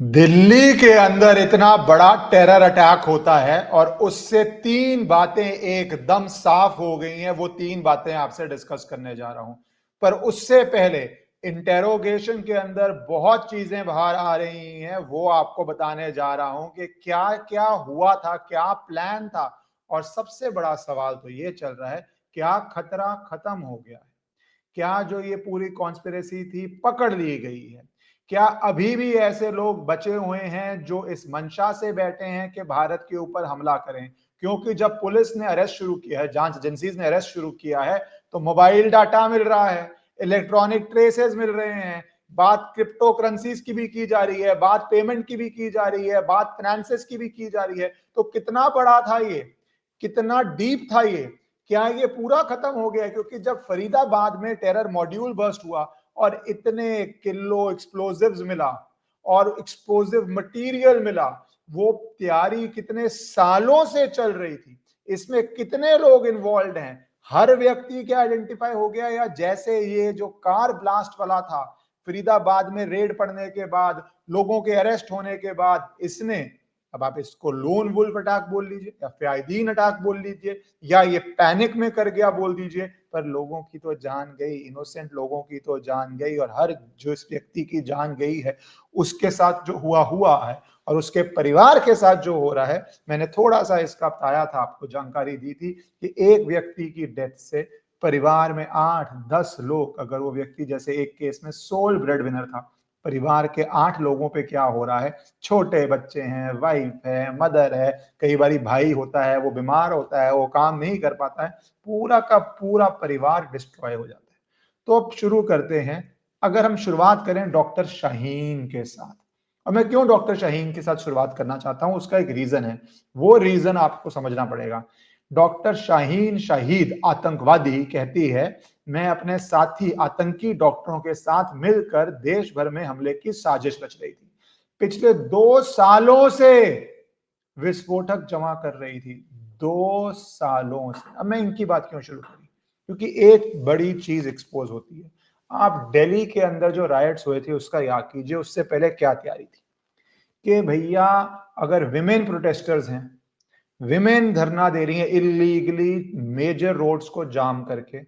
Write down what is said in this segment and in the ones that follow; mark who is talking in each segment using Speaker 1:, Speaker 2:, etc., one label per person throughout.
Speaker 1: दिल्ली के अंदर इतना बड़ा टेरर अटैक होता है और उससे तीन बातें एकदम साफ हो गई हैं। वो तीन बातें आपसे डिस्कस करने जा रहा हूं, पर उससे पहले इंटेरोगेशन के अंदर बहुत चीजें बाहर आ रही हैं। वो आपको बताने जा रहा हूं कि क्या क्या हुआ था, क्या प्लान था। और सबसे बड़ा सवाल तो ये चल रहा है, क्या खतरा खत्म हो गया है? क्या जो ये पूरी कॉन्स्पिरेसी थी पकड़ ली गई है? क्या अभी भी ऐसे लोग बचे हुए हैं जो इस मंशा से बैठे हैं कि भारत के ऊपर हमला करें? क्योंकि जब पुलिस ने अरेस्ट शुरू किया है, जांच एजेंसीज ने अरेस्ट शुरू किया है, तो मोबाइल डाटा मिल रहा है, इलेक्ट्रॉनिक ट्रेसेस मिल रहे हैं, बात क्रिप्टो करेंसीज की भी की जा रही है, बात पेमेंट की भी की जा रही है, बात फाइनेंसेस की भी की जा रही है। तो कितना बड़ा था ये, कितना डीप था ये? क्या ये पूरा खत्म हो गया? क्योंकि जब फरीदाबाद में टेरर मॉड्यूल बर्स्ट हुआ और इतने किलो एक्सप्लोजिव्स मिला और एक्सप्लोजिव मटेरियल मिला, वो तैयारी कितने सालों से चल रही थी, इसमें कितने लोग इन्वॉल्व हैं, हर व्यक्ति क्या आइडेंटिफाई हो गया? या जैसे ये जो कार ब्लास्ट वाला था, फरीदाबाद में रेड पड़ने के बाद, लोगों के अरेस्ट होने के बाद, इसने, अब आप इसको लोन वुल्फ अटैक बोल लीजिए या फ्यादीन अटैक बोल लीजिए या ये पैनिक में कर गया बोल दीजिए, पर लोगों की तो जान गई, इनोसेंट लोगों की तो जान गई। और हर जो इस व्यक्ति की जान गई है, उसके साथ जो हुआ हुआ है और उसके परिवार के साथ जो हो रहा है, मैंने थोड़ा सा इसका बताया था, आपको जानकारी दी थी कि एक व्यक्ति की डेथ से परिवार में 8-10 लोग, अगर वो व्यक्ति जैसे एक केस में सोल ब्रेड विनर था, परिवार के 8 लोगों पे क्या हो रहा है, छोटे बच्चे हैं, वाइफ है, मदर है, कई बार भाई होता है, वो बीमार होता है, वो काम नहीं कर पाता है, पूरा का पूरा परिवार डिस्ट्रॉय हो जाता है। तो अब शुरू करते हैं। अगर हम शुरुआत करें डॉक्टर शाहीन के साथ, और मैं क्यों डॉक्टर शाहीन के साथ शुरुआत करना चाहता हूं, उसका एक रीजन है। वो रीजन आपको समझना पड़ेगा। डॉक्टर शाहीन शाहिद आतंकवादी कहती है, मैं अपने साथी आतंकी डॉक्टरों के साथ मिलकर देश भर में हमले की साजिश रच रही थी। पिछले 2 सालों से विस्फोटक जमा कर रही थी, 2 सालों से। अब मैं इनकी बात क्यों शुरू करी? क्योंकि एक बड़ी चीज एक्सपोज होती है। आप दिल्ली के अंदर जो राइट्स हुए थे उसका याद कीजिए, उससे पहले क्या तैयारी थी कि भैया, अगर विमेन प्रोटेस्टर्स हैं, विमेन धरना दे रही हैं इलीगली मेजर रोड्स को जाम करके,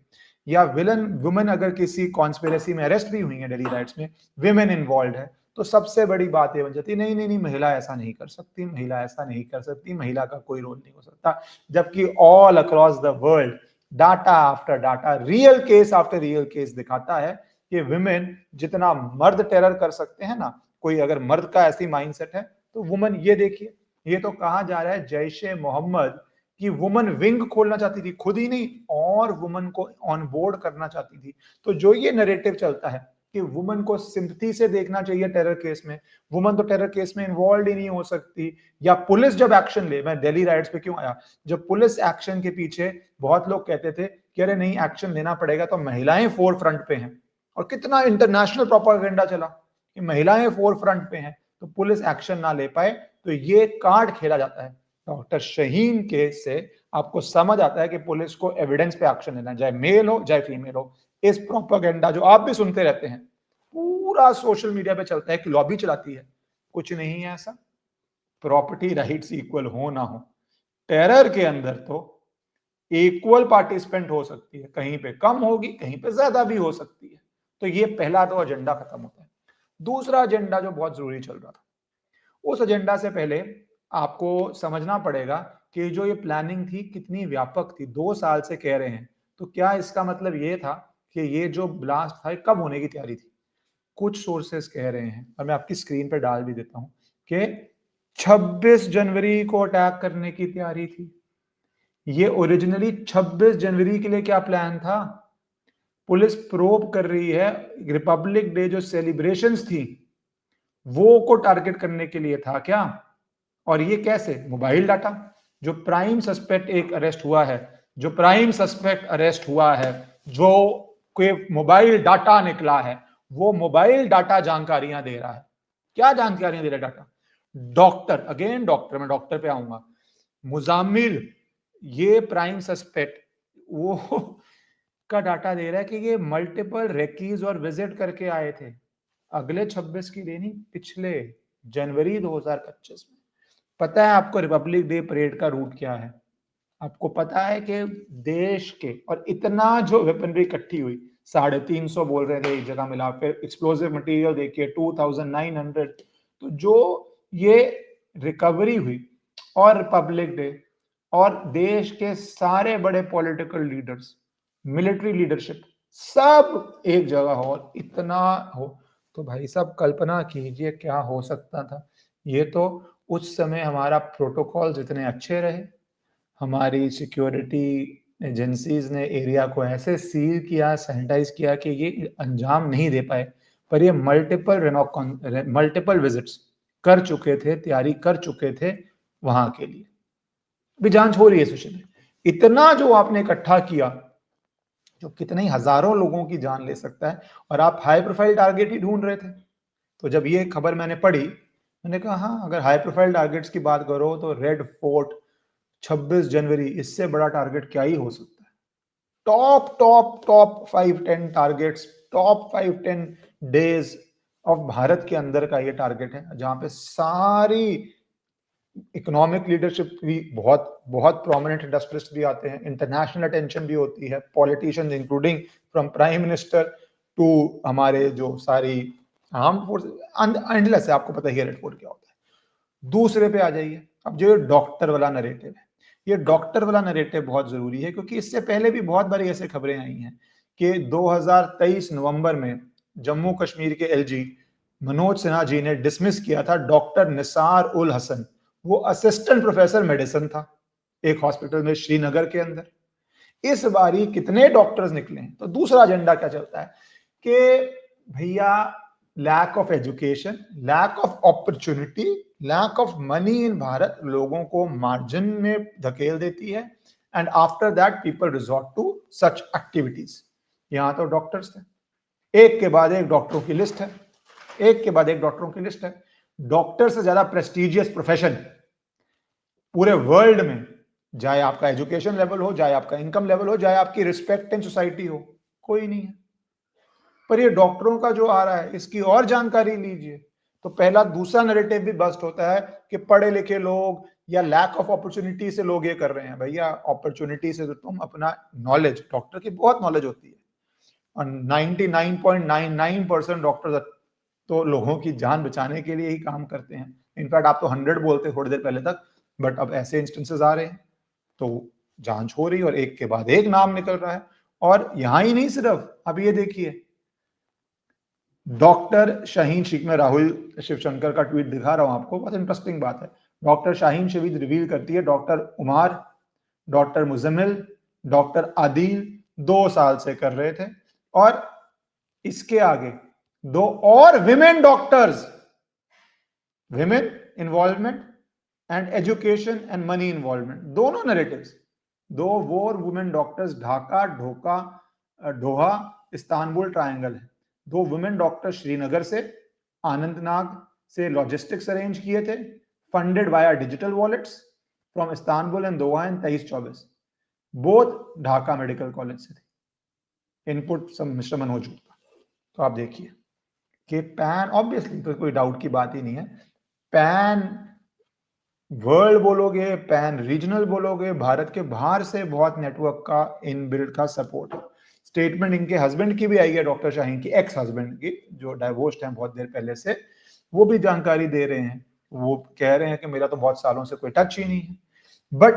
Speaker 1: या विलन वुमेन अगर किसी कॉन्स्पिरेसी में अरेस्ट भी हुई है दिल्ली राइट्स में, विमेन इन्वॉल्व है, तो सबसे बड़ी बात ये बन जाती है, नहीं नहीं नहीं, महिला ऐसा नहीं कर सकती, महिला ऐसा नहीं कर सकती, महिला का कोई रोल नहीं हो सकता। जबकि all across the world data after data, real case after real case दिखाता है कि विमेन जितना मर्द टेरर कर सकते हैं ना, कोई अगर मर्द का ऐसी माइंडसेट है, तो वुमन, ये देखिए, ये तो कहा जा रहा है जैशे मोहम्मद की वुमन विंग खोलना चाहती थी, खुद ही नहीं और वुमन को ऑन बोर्ड करना चाहती थी। तो जो ये नैरेटिव चलता है कि वुमन को सिंपैथी से देखना चाहिए टेरर केस में, वुमन तो टेरर केस में इन्वॉल्व ही नहीं हो सकती, या पुलिस जब एक्शन ले, मैं दिल्ली राइट्स पे क्यों आया, जब पुलिस एक्शन के पीछे बहुत लोग कहते थे कि अरे नहीं, एक्शन लेना पड़ेगा तो महिलाएं फोर फ्रंट पे हैं, और कितना इंटरनेशनल प्रोपागेंडा चला कि महिलाएं फोर फ्रंट पे हैं, तो पुलिस एक्शन ना ले पाए। तो ये कार्ड खेला जाता है। डॉक्टर शहीन केस से आपको समझ आता है कि पुलिस को एविडेंस पे एक्शन लेना, चाहे मेल हो चाहे फीमेल हो। इस प्रोपेगेंडा जो आप भी सुनते रहते हैं, पूरा सोशल मीडिया पे चलता है कि लॉबी चलाती है, कुछ नहीं है ऐसा। प्रॉपर्टी राइट्स इक्वल हो ना हो, टेरर के अंदर तो इक्वल पार्टिसिपेंट हो सकती है, कहीं पे कम होगी, कहीं पे ज्यादा भी हो सकती है। तो ये पहला तो एजेंडा खत्म होता है। दूसरा एजेंडा जो बहुत जरूरी चल रहा था, उस एजेंडा से पहले आपको समझना पड़ेगा कि जो ये प्लानिंग थी कितनी व्यापक थी। 2 साल से कह रहे हैं, तो क्या इसका मतलब ये था कि ये जो ब्लास्ट था कब होने की तैयारी थी? कुछ सोर्सेस कह रहे हैं, और मैं आपकी स्क्रीन पर डाल भी देता हूं, कि 26 जनवरी को अटैक करने की तैयारी थी। ये ओरिजिनली 26 जनवरी के लिए क्या प्लान था? पुलिस प्रोब कर रही है, रिपब्लिक डे जो सेलिब्रेशंस थी वो को टारगेट करने के लिए था क्या? और ये कैसे? मोबाइल डाटा, जो प्राइम सस्पेक्ट एक अरेस्ट हुआ है, जो प्राइम सस्पेक्ट अरेस्ट हुआ है, जो कोई मोबाइल डाटा निकला है, वो मोबाइल डाटा जानकारियां दे रहा है। क्या जानकारियां दे रहा है डाटा? डॉक्टर, अगेन डॉक्टर, मैं डॉक्टर पे आऊंगा, मुजामिल, ये प्राइम सस्पेक्ट, वो का डाटा दे रहा है कि ये मल्टीपल रेकीज और विजिट करके आए थे। अगले 26 की लेनी, पिछले जनवरी 2025 में। पता है आपको रिपब्लिक डे परेड का रूट क्या है? आपको पता है कि देश के, और इतना जो वेपनरी इकट्ठी हुई, 350 बोल रहे थे एक जगह मिला, फिर एक्सप्लोसिव मटेरियल देखिए 2900। तो जो ये रिकवरी हुई और रिपब्लिक डे और देश के सारे बड़े पॉलिटिकल लीडर्स, मिलिट्री लीडरशिप, सब एक जगह हो और इतना हो, तो भाई साहब कल्पना कीजिए क्या हो सकता था। ये तो उस समय हमारा प्रोटोकॉल इतने अच्छे रहे, हमारी सिक्योरिटी एजेंसीज ने एरिया को ऐसे सील किया, सैनिटाइज किया कि ये अंजाम नहीं दे पाए। पर ये मल्टीपल विजिट्स कर चुके थे, तैयारी कर चुके थे वहां के लिए। अभी जांच हो रही है सुशील में। इतना जो आपने इकट्ठा किया, जो कितने ही हजारों लोगों की जान ले सकता है, और आप हाई प्रोफाइल टारगेट ही ढूंढ रहे थे। तो जब ये खबर मैंने पढ़ी, मैंने कहा हाँ, अगर हाई प्रोफाइल टारगेट्स की बात करो तो रेड फोर्ट 26 जनवरी, इससे बड़ा टारगेट क्या ही हो सकता है। Top top top 5-10 targets, top 5-10 days of Bharat के अंदर का ये टारगेट है, जहां पे सारी इकोनॉमिक लीडरशिप भी, बहुत बहुत प्रोमिनेंट इंडस्ट्रियलिस्ट भी आते हैं, इंटरनेशनल अटेंशन भी होती है, politicians including from prime minister to हमारे जो सारी आर्म फोर्स, एंडलेस है, आपको पता ही है रेड फोर्ट क्या होता है। दूसरे पे आ जाइए, अब जो डॉक्टर वाला नरेटिव है, ये डॉक्टर वाला नरेटिव बहुत जरूरी है, क्योंकि इससे पहले भी बहुत बारी ऐसे खबरें आई हैं कि 2023 नवंबर में जम्मू कश्मीर के एलजी मनोज सिन्हा जी ने डिसमिस किया था डॉक्टर निसार उल हसन। वो असिस्टेंट प्रोफेसर मेडिसिन था एक हॉस्पिटल में श्रीनगर के अंदर। इस बारी कितने डॉक्टर्स निकले हैं? तो दूसरा एजेंडा क्या चलता है कि भैया lack of education, lack of opportunity, lack of money in Bharat लोगों को मार्जिन में धकेल देती है, and after that people resort to such activities. यहां तो डॉक्टर्स थे, एक के बाद एक डॉक्टरों की लिस्ट है, एक के बाद एक डॉक्टरों की लिस्ट है। डॉक्टर से ज्यादा प्रेस्टिजियस प्रोफेशन पूरे वर्ल्ड में, चाहे आपका एजुकेशन लेवल हो, चाहे आपका इनकम लेवल हो, चाहे आपकी रिस्पेक्ट इन सोसाइटी हो, कोई नहीं है। पर ये डॉक्टरों का जो आ रहा है, इसकी और जानकारी लीजिए। तो पहला, दूसरा नैरेटिव भी बस्ट होता है कि पढ़े लिखे लोग या लैक ऑफ अपॉर्चुनिटी से लोग ये कर रहे हैं। भैया अपॉर्चुनिटी से तो तुम अपना नॉलेज, डॉक्टर की बहुत नॉलेज होती है, और 99.99% डॉक्टर तो लोगों की जान बचाने के लिए ही काम करते हैं। इनफैक्ट आप तो 100 बोलते थोड़ी देर पहले तक, बट अब ऐसे इंस्टेंसेस आ रहे हैं। तो जांच हो रही है और एक के बाद एक नाम निकल रहा है। और यहां ही नहीं सिर्फ, अब ये देखिए, डॉक्टर शाहीन शेख, में राहुल शिवशंकर का ट्वीट दिखा रहा हूं आपको, बहुत इंटरेस्टिंग बात है। डॉक्टर शाहीन शेख रिवील करती है doctor Umar, doctor Muzammil, doctor Adil 2 साल से कर रहे थे, और इसके आगे 2 और women doctors, women involvement and education and money involvement, दोनों नैरेटिव्स। 2 वो women doctors, Dhaka, Doha, Istanbul triangle है। 2 वुमेन डॉक्टर श्रीनगर से, आनंदनाग से लॉजिस्टिक्स अरेंज किए थे, funded via digital wallets from Istanbul and Doha in 23-24। Both Dhaka medical college से थे। Input सब मिस्टर मनोज गुप्ता। तो आप देखिए कि पैन, ऑब्वियसली तो कोई डाउट की बात ही नहीं है, पैन वर्ल्ड बोलोगे, पैन रीजनल बोलोगे, भारत के बाहर से बहुत नेटवर्क का इनबिल्ट का सपोर्ट है। स्टेटमेंट इनके हस्बैंड की भी आई है, डॉक्टर शाहीन की एक्स हस्बैंड की, जो डाइवोर्स्ड हैं बहुत देर पहले से, वो भी जानकारी दे रहे हैं। वो कह रहे हैं कि मेरा तो बहुत सालों से कोई टच ही नहीं है। बट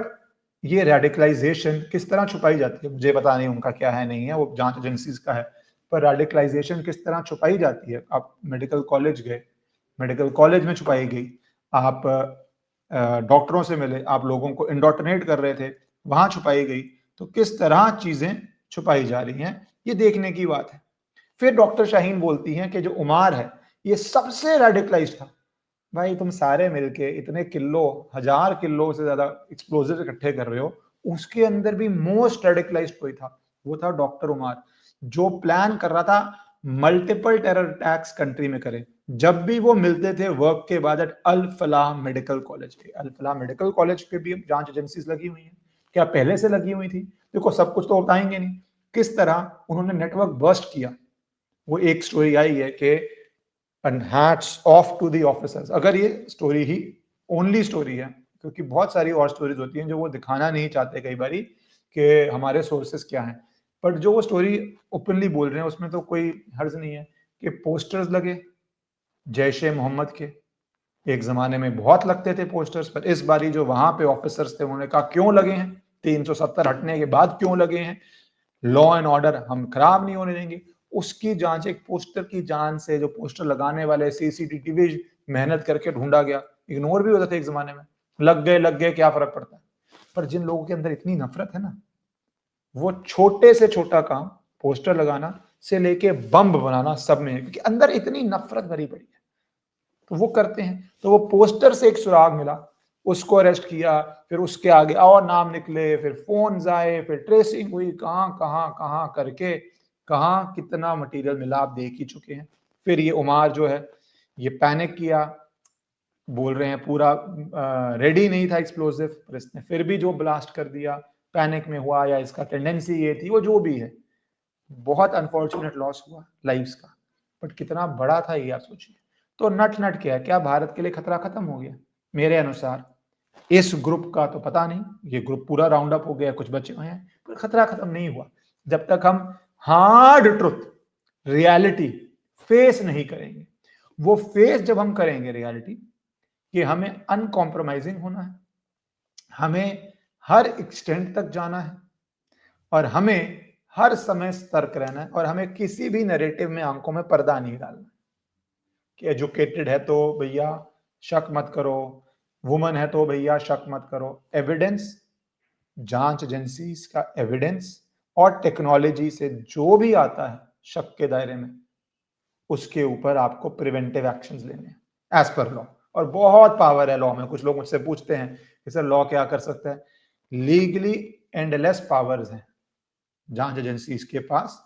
Speaker 1: ये रेडिकलाइजेशन किस तरह छुपाई जाती है, मुझे पता नहीं उनका क्या है नहीं है, वो जांच एजेंसीज का है। पर रेडिकलाइजेशन किस तरह छुपाई जाती है? आप मेडिकल कॉलेज गए, मेडिकल कॉलेज में छुपाई गई। आप डॉक्टरों से मिले, आप लोगों को इंडोक्ट्रिनेट कर रहे थे, वहां छुपाई गई। तो किस तरह चीजें छुपाई जा रही हैं, ये देखने की बात है। फिर डॉक्टर शाहीन बोलती हैं कि जो उमार है ये सबसे रेडिकलाइज था। भाई तुम सारे मिलके इतने किलो, 1000 किलो से ज्यादा एक्सप्लोजिव इकट्ठे कर रहे हो, उसके अंदर भी मोस्ट रेडिकलाइज्ड कोई था, वो था डॉक्टर उमार, जो प्लान कर रहा था मल्टीपल टेरर अटैक्स कंट्री में करे। जब भी वो मिलते थे वर्क के बाद एट अल फलाह मेडिकल कॉलेज पे, अल फलाह मेडिकल कॉलेज पे भी जांच एजेंसीज लगी हुई हैं। क्या पहले से लगी हुई थी? देखो सब कुछ तो बताएंगे नहीं, किस तरह उन्होंने नेटवर्क बर्स्ट किया। वो एक स्टोरी आई है कि and hats off to the officers. अगर ये स्टोरी ही ओनली स्टोरी है, क्योंकि बहुत सारी और स्टोरीज होती हैं जो वो दिखाना नहीं चाहते कई बारी कि हमारे सोर्सेस क्या हैं, बट जो वो स्टोरी ओपनली बोल रहे हैं उसमें तो कोई हर्ज नहीं है कि पोस्टर्स लगे जैश ए मोहम्मद के। एक जमाने में बहुत लगते थे पोस्टर्स, पर इस बारी जो वहां पे ऑफिसर्स थे उन्होंने कहा क्यों लगे हैं, 370 हटने के बाद क्यों लगे हैं, लॉ एंड ऑर्डर हम खराब नहीं होने देंगे। उसकी जांच, एक पोस्टर की जांच से जो पोस्टर लगाने वाले सीसीटीवी मेहनत करके ढूंढा गया। इग्नोर भी होता था एक जमाने में, लग गए क्या फर्क पड़ता है। पर जिन लोगों के अंदर इतनी नफरत है ना, वो छोटे से छोटा काम पोस्टर लगाना से लेके बम बनाना सब में है, क्योंकि अंदर इतनी नफरत भरी पड़ी है तो वो करते हैं। तो वो पोस्टर से एक सुराग मिला, उसको अरेस्ट किया, फिर उसके आगे और नाम निकले, फिर फोन आए, फिर ट्रेसिंग हुई, कहां कहां कहां करके कहां कितना मटेरियल मिला आप देख ही चुके हैं। फिर ये उमार जो है ये पैनिक किया, बोल रहे हैं पूरा रेडी नहीं था एक्सप्लोसिव, पर इसने फिर भी जो ब्लास्ट कर दिया, पैनिक में हुआ या इसका टेंडेंसी ये थी, वो जो भी है, बहुत अनफॉर्चुनेट लॉस हुआ लाइव्स का, बट कितना बड़ा था ये आप सोचिए। तो नट नट क्या भारत के लिए खतरा खत्म हो गया? मेरे अनुसार इस ग्रुप का तो पता नहीं, ये ग्रुप पूरा राउंड अप हो गया, कुछ बचे हुए हैं, पर खतरा खत्म नहीं हुआ जब तक हम हार्ड ट्रुथ, रियलिटी फेस नहीं करेंगे। वो फेस जब हम करेंगे रियलिटी कि हमें अनकॉम्प्रोमाइजिंग होना है, हमें हर एक्सटेंट तक जाना है, और हमें हर समय सतर्क रहना है, और हमें किसी भी नैरेटिव में आंखों में पर्दा नहीं डालना कि एजुकेटेड है तो भैया शक मत करो, वुमन है तो भैया शक मत करो। एविडेंस, जांच एजेंसीज का एविडेंस और टेक्नोलॉजी से जो भी आता है शक के दायरे में, उसके ऊपर आपको प्रिवेंटिव एक्शंस लेने हैं एज पर लॉ। और बहुत पावर है लॉ में। कुछ लोग मुझसे पूछते हैं कि सर लॉ क्या कर सकता है? लीगली एंडलेस पावर्स हैं जांच एजेंसीज के पास।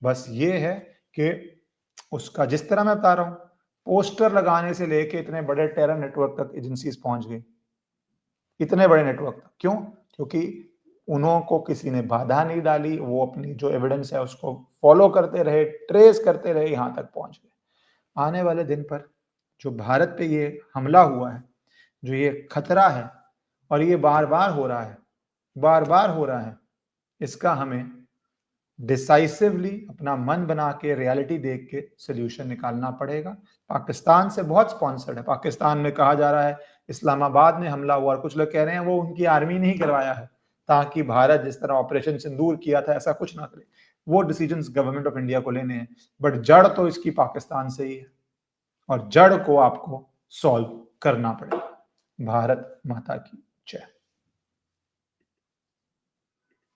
Speaker 1: बस ये है कि उसका, जिस तरह मैं बता रहा हूं, पोस्टर लगाने से लेके इतने बड़े टेरर नेटवर्क तक एजेंसीज पहुंच गई, इतने बड़े नेटवर्क तक। क्यों? क्योंकि उनको किसी ने बाधा नहीं डाली, वो अपनी जो एविडेंस है उसको फॉलो करते रहे, ट्रेस करते रहे, यहां तक पहुंच गए। आने वाले दिन पर जो भारत पे ये हमला हुआ है, जो ये खतरा है, और ये बार बार हो रहा है, बार बार हो रहा है, इसका हमें डिसाइसिवली अपना मन बना के, रियलिटी देख के सोल्यूशन निकालना पड़ेगा। पाकिस्तान से बहुत स्पॉन्सर्ड है। पाकिस्तान में कहा जा रहा है इस्लामाबाद में हमला हुआ, और कुछ लोग कह रहे हैं वो उनकी आर्मी ने ही करवाया है ताकि भारत जिस तरह ऑपरेशन सिंदूर किया था ऐसा कुछ ना करे। वो डिसीजंस गवर्नमेंट ऑफ इंडिया को लेने हैं, बट जड़ तो इसकी पाकिस्तान से ही है, और जड़ को आपको सॉल्व करना पड़ेगा। भारत माता की जय।